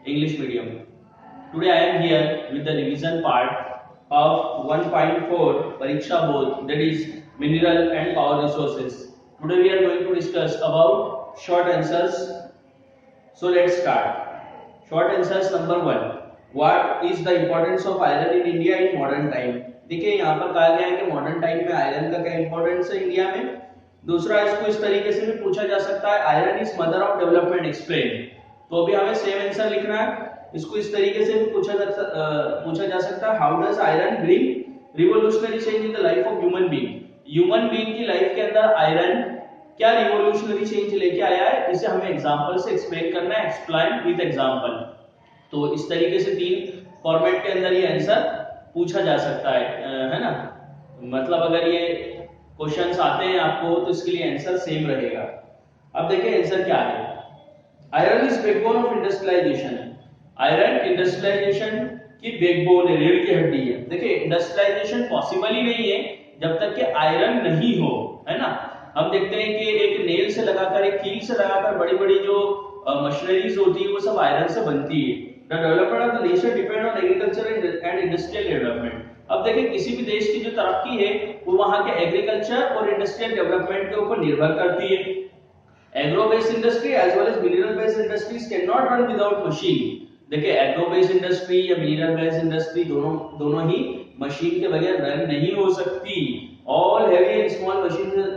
English medium. Today I am here with the revision part of 1.4 Pariksha Bodh, that is mineral and power resources. Today we are going to discuss about short answers. So let's start. Short answers number 1. What is the importance of iron in India in modern time? देखिए यहाँ पर कहा गया है कि modern time में iron का क्या इंपॉर्टेंस है इंडिया में. दूसरा, इसको इस तरीके से भी पूछा जा सकता है, iron is mother of development explain. तो अभी हमें सेम आंसर लिखना है. इसको इस तरीके से भी पूछा जा सकता है, how does iron bring revolutionary change in the life of human being. Human being की लाइफ के अंदर आयरन क्या रिवोल्यूशनरी चेंज लेके आया है, इसे हमें एग्जांपल से एक्सप्लेन करना है. Explain with example. तो इस तरीके से 3 फॉर्मेट के अंदर ये आंसर पूछा जा सकता है ना. मतलब अगर ये क्वेश्चंस आते हैं आपको तो इसके लिए आंसर सेम रहेगा. अब देखिए आंसर क्या है. Iron is backbone of industrialization. Iron industrialization की बैकबोन है, रीढ़ की हड्डी है. देखिए इंडस्ट्रियलाइजेशन पॉसिबल ही नहीं है जब तक कि आयरन नहीं हो, है ना. हम देखते हैं कि एक नेल से लगाकर, एक कील से लगाकर बड़ी बड़ी जो मशीनरीज होती है वो सब आयरन से बनती है. The development of the nation depend on agriculture and industrial development. अब देखिए किसी भी देश की जो तरक्की है वो वहां के एग्रीकल्चर और इंडस्ट्रियल डेवलपमेंट के ऊपर निर्भर करती है. Agro based industry as well as mineral based industries can not run without machine. देखिए एग्रो बेस्ड इंडस्ट्री या मिनरल बेस्ड इंडस्ट्री दोनों ही मशीन के बगैर रन नहीं हो सकती. All heavy and small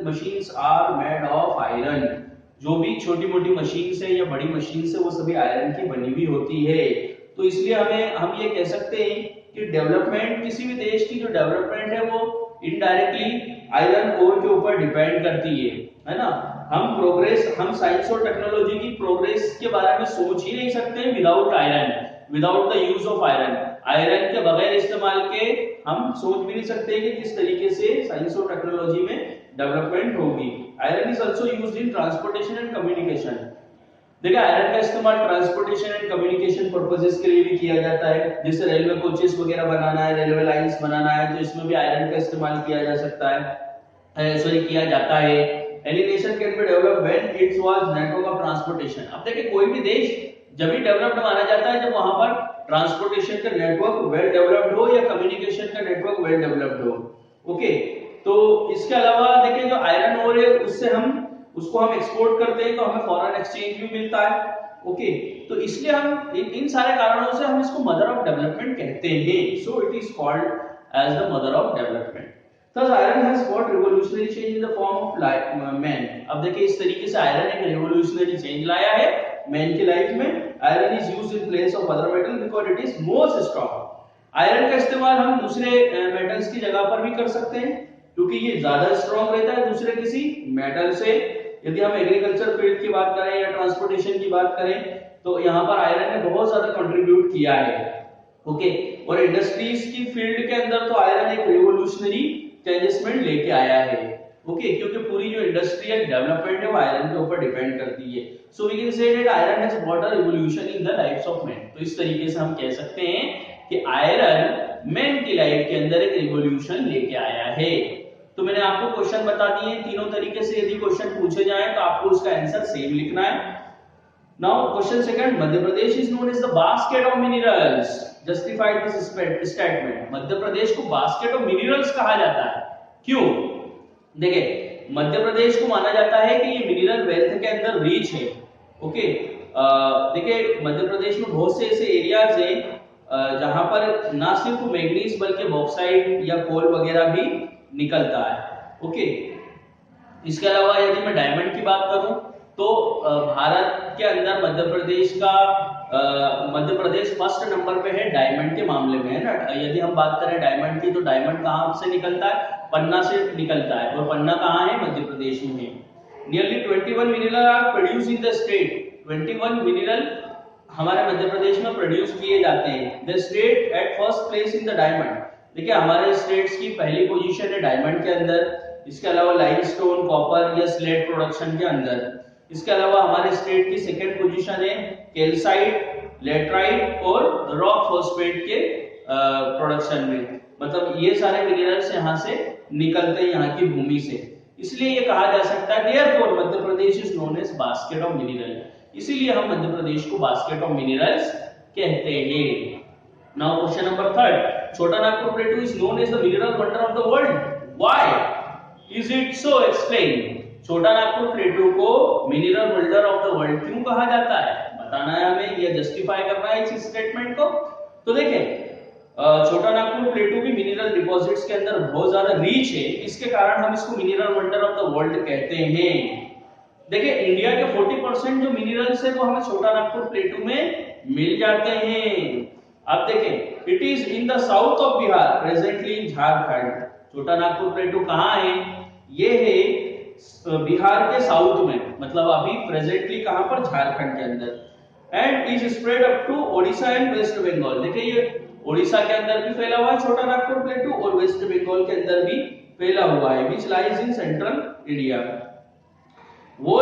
machines are made of iron. जो भी छोटी मोटी मशीन से या बड़ी मशीन से वो सभी आयरन की बनी हुई होती है. तो इसलिए हम ये कह सकते हैं कि डेवलपमेंट, किसी भी देश की जो डेवलपमेंट है वो इनडायरेक्टली आयरन ओर के ऊपर डिपेंड करती है ना. हम साइंस और टेक्नोलॉजी की प्रोग्रेस के बारे में सोच ही नहीं सकते हैं without iron, without the use of iron. Iron के बगैर इस्तेमाल के हम सोच भी नहीं सकते कि किस तरीके से साइंस और टेक्नोलॉजी में डेवलपमेंट होगी. Iron is also used in transportation and communication. देखिए आयरन का इस्तेमाल ट्रांसपोर्टेशन एंड कम्युनिकेशन पर्पसेस के लिए भी किया जाता है. जैसे रेलवे कोचेस वगैरह बनाना है, रेलवे लाइंस बनाना है, तो इसमें भी आयरन का इस्तेमाल किया जा सकता है, किया जाता है. Any nation can be develop when it's was network of transportation. अब देखिए कोई भी देश जब भी डेवलप्ड माना जाता है जब वहां पर ट्रांसपोर्टेशन का नेटवर्क वेल डेवलप्ड हो या कम्युनिकेशन का नेटवर्क वेल डेवलप्ड हो. ओके. तो इसके अलावा देखिए जो आयरन ओर है उसको हम एक्सपोर्ट करते हैं तो हमें फॉरेन एक्सचेंज भी मिलता है. ओके. तो इसलिए हम इन सारे कारणों से हम इसको मदर ऑफ डेवलपमेंट कहते हैं. So it is called as the mother of development. Thus iron has brought revolutionary change in the form of man. अब देखिए इस तरीके से आयरन एक revolutionary change लाया है मैन की लाइफ में. Iron is used in place of other metal because it is most strong. Iron का इस्तेमाल हम दूसरे मेटल्स की जगह पर भी कर सकते हैं क्योंकि ये ज्यादा स्ट्रॉन्ग रहता है दूसरे किसी मेटल से. यदि हम एग्रीकल्चर फील्ड की बात करें या ट्रांसपोर्टेशन की बात करें तो यहाँ पर आयरन ने बहुत ज्यादा कंट्रीब्यूट किया है. ओके. और इंडस्ट्रीज की फील्ड के अंदर तो आयरन एक रिवोल्यूशनरी चेंजेसमेंट लेके आया है. ओके. क्योंकि पूरी जो इंडस्ट्रियल डेवलपमेंट है वो आयरन के ऊपर डिपेंड करती है. So we can say that iron has brought a revolution in the lives of man. तो इस तरीके से हम कह सकते हैं कि आयरन मैन की लाइफ के अंदर एक रिवोल्यूशन लेके आया है. तो मैंने आपको क्वेश्चन बता दिए तीनों तरीके से. यदि क्वेश्चन पूछे जाए तो आपको उसका आंसर सेम लिखना है. Now question second, Madhya Pradesh is known as the basket of minerals. Justified this statement. Madhya Pradesh को बास्केट ऑफ मिनरल्स कहा जाता है. क्यों? देखिए मध्य प्रदेश को माना जाता है कि ये मिनरल वेल्थ के अंदर रिच है. ओके. देखिए मध्य प्रदेश में बहुत से ऐसे एरियाज हैं जहां पर ना सिर्फ मैग्नीज बल्कि बॉक्साइट या कोल वगैरह भी निकलता है. ओके. इसके अलावा यदि मैं डायमंड की बात करूं तो भारत के अंदर मध्य प्रदेश फर्स्ट नंबर पे है डायमंड के मामले में, है ना. यदि हम बात करें डायमंड की तो डायमंड कहां से निकलता है? पन्ना से निकलता है. और पन्ना कहां है? मध्य प्रदेश में है. Nearly 21 mineral are produce in the state. 21 mineral हमारे मध्य प्रदेश में प्रोड्यूस किए जाते हैं. The state at first place in the diamond. देखिए हमारे स्टेट्स की पहली पोजीशन है डायमंड के अंदर. इसके अलावा लाइमस्टोन, कॉपर या स्लेट प्रोडक्शन के अंदर. इसके अलावा हमारे स्टेट की सेकंड पोजीशन है कैल्साइट, लेटराइट और रॉक फॉस्फेट के प्रोडक्शन में. मतलब ये सारे मिनरल्स यहाँ से निकलते हैं यहाँ की भूमि से. इसलिए ये कहा जा सकता है therefore Madhya Pradesh is known as basket of mineral. इसीलिए हम मध्य प्रदेश को बास्केट ऑफ मिनरल्स कहते हैं। Now question number 3, Chota Nagpur plateau is known as the mineral wonder of the world, why is it so, explain. Chota Nagpur plateau को mineral wonder of the world क्यों कहा जाता है, बताना है हमें, यह जस्टिफाई करना है इस स्टेटमेंट को। तो देखें, छोटा नागपुर प्लेटू की मिनरल डिपॉजिट्स के अंदर बहुत ज्यादा रीच है, इसके कारण हम इसको mineral wonder of the world कहते हैं। देखिए, इंडिया के 40% जो मिनरल्स है वो हमें छोटा नागपुर प्लेटू में मिल जाते हैं। अब देखें, it is in the south of Bihar, presently in Jharkhand. छोटा नागपुर प्लेटू कहाँ है, ये है बिहार के साउथ में, मतलब अभी प्रेजेंटली कहां पर, झारखंड के अंदर। And is spread up to Odisha and West Bengal. देखिए, ये ओडिशा के अंदर भी फैला हुआ है छोटा नागपुर प्लेटू, और वेस्ट बंगाल के अंदर भी फैला हुआ है, which lies in central India. वो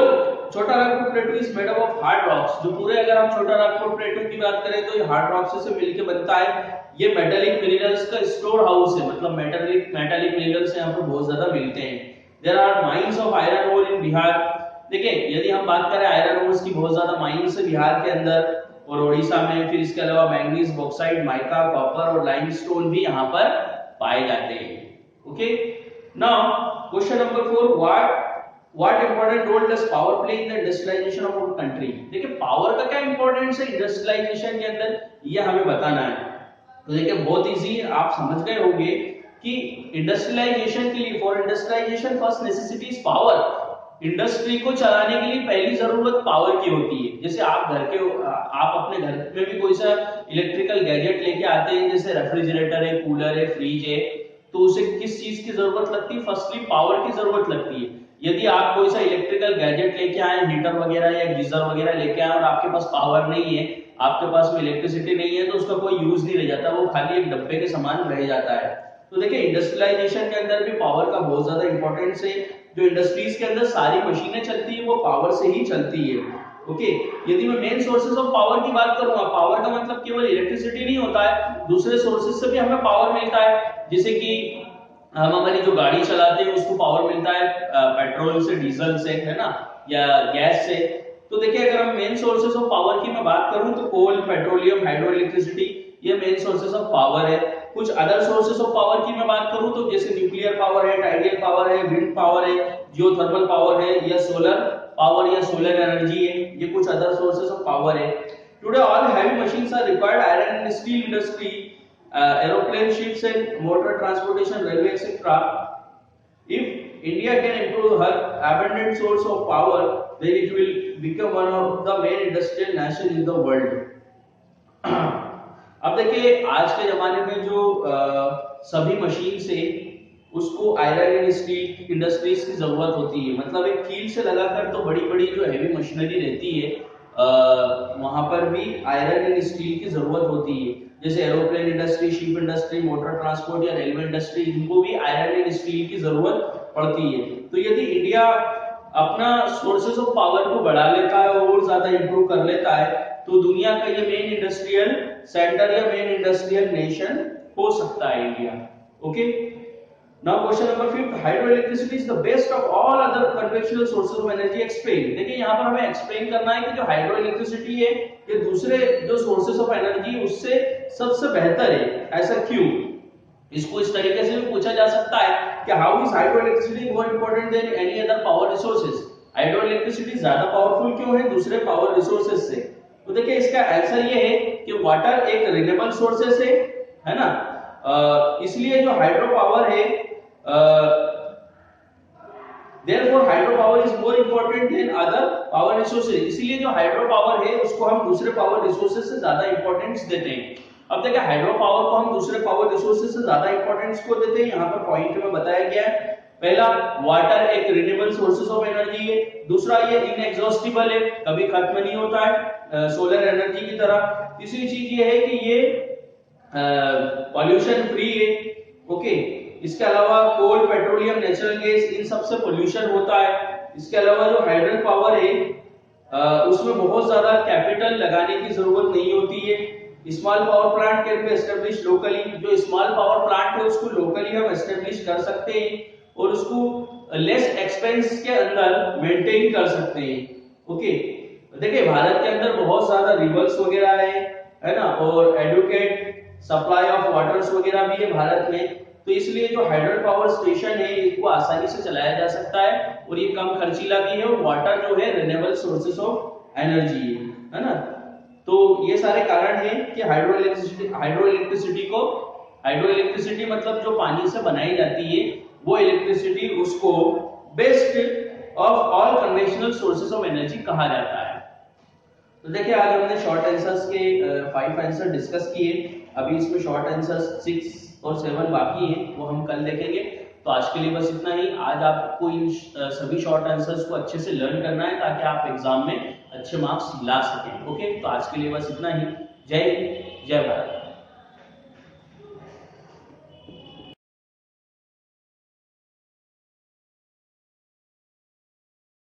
छोटा Nagpur plateau is made up of hard rocks. जो पूरे, अगर हम छोटा नागपुर प्लेटू की बात करें तो ये हार्ड रॉक्स से मिलकर बनता है। ये मेटालिक मिनरल्स का स्टोर हाउस है, मतलब मेटालिक मिनरल्स यहाँ पर बहुत ज्यादा मिलते हैं। There are mines of iron ore in Bihar. देखिए, यदि हम बात करें आयरन ओर्स की, बहुत ज्यादा माइंस है बिहार के अंदर और ओडिशा में। फिर इसके अलावा मैंगनीज, बॉक्साइट, माइका, कॉपर और लाइमस्टोन भी यहाँ पर पाए जाते हैं। Okay, now question number 4, what important role does power play in the industrialization of our country. देखिए, पावर का क्या इंपॉर्टेंस है इंडस्ट्रियलाइजेशन के अंदर, ये हमें बताना है। तो देखिए, बहुत इजी, आप समझ गए होंगे कि इंडस्ट्रियलाइजेशन के लिए, for industrialization first necessity is power. Industry को चलाने के लिए पहली जरूरत पावर की होती है। जैसे आप अपने घर में भी कोई सा इलेक्ट्रिकल गैजेट लेके आते हैं, जैसे रेफ्रिजरेटर है, कूलर है, फ्रिज है, तो उसे किस चीज की जरूरत लगती है, फर्स्टली पावर की जरूरत लगती है। यदि आप कोई सा इलेक्ट्रिकल गैजेट लेके आए, हीटर वगैरह या गीजर वगैरह लेके आए और आपके पास पावर नहीं है, आपके पास में इलेक्ट्रिसिटी नहीं है, तो उसका कोई यूज नहीं रह जाता, वो खाली एक डब्बे के समान रह जाता है। तो देखिए, इंडस्ट्रियलाइजेशन के अंदर भी पावर का बहुत ज्यादा इंपॉर्टेंस है। जो इंडस्ट्रीज के अंदर सारी मशीनें चलती है वो पावर से ही चलती है। ओके, यदि मैं मेन सोर्सेज ऑफ पावर की बात करूंगा, पावर का मतलब केवल इलेक्ट्रिसिटी नहीं होता है, दूसरे सोर्सेज से भी हमें पावर मिलता है। जैसे कि हम हमारी जो गाड़ी चलाते हैं उसको पावर मिलता है पेट्रोल से, डीजल से, है ना, या गैस से। तो देखिए, अगर हम मेन सोर्सेज ऑफ पावर की मैं बात करूं तो कोल, पेट्रोलियम, हाइड्रो इलेक्ट्रिसिटी, ये मेन सोर्सेज ऑफ पावर है। कुछ अदर सोर्सेज ऑफ पावर की मैं बात करूं तो जैसे न्यूक्लियर पावर है, टाइडियल पावर है, विंड पावर है, जियोथर्मल पावर है, या सोलर पावर या सोलर एनर्जी है, ये कुछ अदर सोर्सेज ऑफ पावर है। Today all heavy machines are required iron and steel industry, aeroplane, ships and motor transportation, railway, etc. If India can improve her abundant source of power, then it will become one of the main industrial nations in the world. अब देखिए, आज के जमाने में जो सभी machine से उसको आयरन एंड स्टील इंडस्ट्रीज की जरूरत होती है। मतलब एक कील से लगाकर तो बड़ी बड़ी जो हैवी मशीनरी रहती है, वहां पर भी आयरन एंड स्टील की जरूरत होती है। जैसे aeroplane industry, ship industry, motor transport या रेलवे इंडस्ट्री, इनको भी आयरन एंड स्टील की जरूरत पड़ती है। तो यदि इंडिया अपना सोर्सेज ऑफ पावर को बढ़ा लेता है और ज्यादा इंप्रूव कर लेता है, तो दुनिया का ये मेन इंडस्ट्रियल सेंटर या मेन इंडस्ट्रियल नेशन हो सकता है India. Okay, now question number 5, hydro electricity is the best of all other conventional sources of energy, explain. देखिए, यहाँ पर हमें एक्सप्लेन करना है कि जो हाइड्रो इलेक्ट्रिसिटी है ये दूसरे जो सोर्सेज ऑफ एनर्जी उससे सबसे बेहतर है, ऐसा क्यों। इसको इस तरीके से भी पूछा जा सकता है कि how is hydro electricity more important than any other power resources. Hydro electricity ज्यादा पावरफुल क्यों है दूसरे पावर रिसोर्सेज से। तो देखिए, इसका आंसर ये है कि वाटर एक रिन्यूएबल सोर्सेस है ना, इसलिए जो हाइड्रो पावर है, therefore hydro power is more important than other power resources. इसलिए जो हाइड्रो पावर है उसको हम दूसरे पावर रिसोर्सेज से ज्यादा इंपॉर्टेंस देते हैं। अब देखिए, हाइड्रो पावर को हम दूसरे पावर रिसोर्सेज से ज्यादा इंपॉर्टेंस को देते हैं, यहाँ पर पॉइंट में बताया गया है। पहला, वाटर एक रिन्यूएबल सोर्सेज ऑफ एनर्जी है। दूसरा, ये इनएग्जॉस्टिबल है, कभी खत्म नहीं होता है, सोलर एनर्जी की तरह। तीसरी चीज ये है कि ये पॉल्यूशन फ्री है। ओके, इसके अलावा कोल, पेट्रोलियम, नेचुरल गैस, इन सब से पोल्यूशन होता है। इसके अलावा जो हाइड्रो पावर है उसमें बहुत ज्यादा कैपिटल लगाने की जरूरत नहीं होती है। Small power plant can be establish locally. जो स्मॉल पावर प्लांट है उसको लोकली हम एस्टेब्लिश कर सकते हैं और उसको लेस एक्सपेंस के अंदर मेंटेन कर सकते हैं। ओके, देखिए भारत के अंदर बहुत ज्यादा रिवर्स वगैरह है ना, और एडुकेट सप्लाई ऑफ वाटर्स वगैरह भी है भारत में। तो इसलिए जो हाइड्रो पावर स्टेशन है इसको आसानी से चलाया जा सकता है और ये कम खर्चीला भी है, और वाटर जो है रिन्यूएबल सोर्सेस ऑफ एनर्जी है ना। तो ये सारे कारण हैं कि हाइड्रो इलेक्ट्रिसिटी मतलब जो पानी से बनाई जाती है वो इलेक्ट्रिसिटी, उसको best of all conventional sources of energy कहा जाता है। तो देखिए आज हमने शॉर्ट आंसर्स के 5 आंसर डिस्कस किए। अभी इसमें शॉर्ट आंसर्स 6 और 7 बाकी हैं, वो हम कल देखेंगे। तो आज के लिए बस इतना ही। आज आपको इन सभी शॉर्ट आंसर्स को अच्छे से लर्न करना है ताकि आप एग्जाम में अच्छे मार्क्स ला सकें। ओके, तो आज के लिए बस इतना ही। जय हिंद, जय भारत।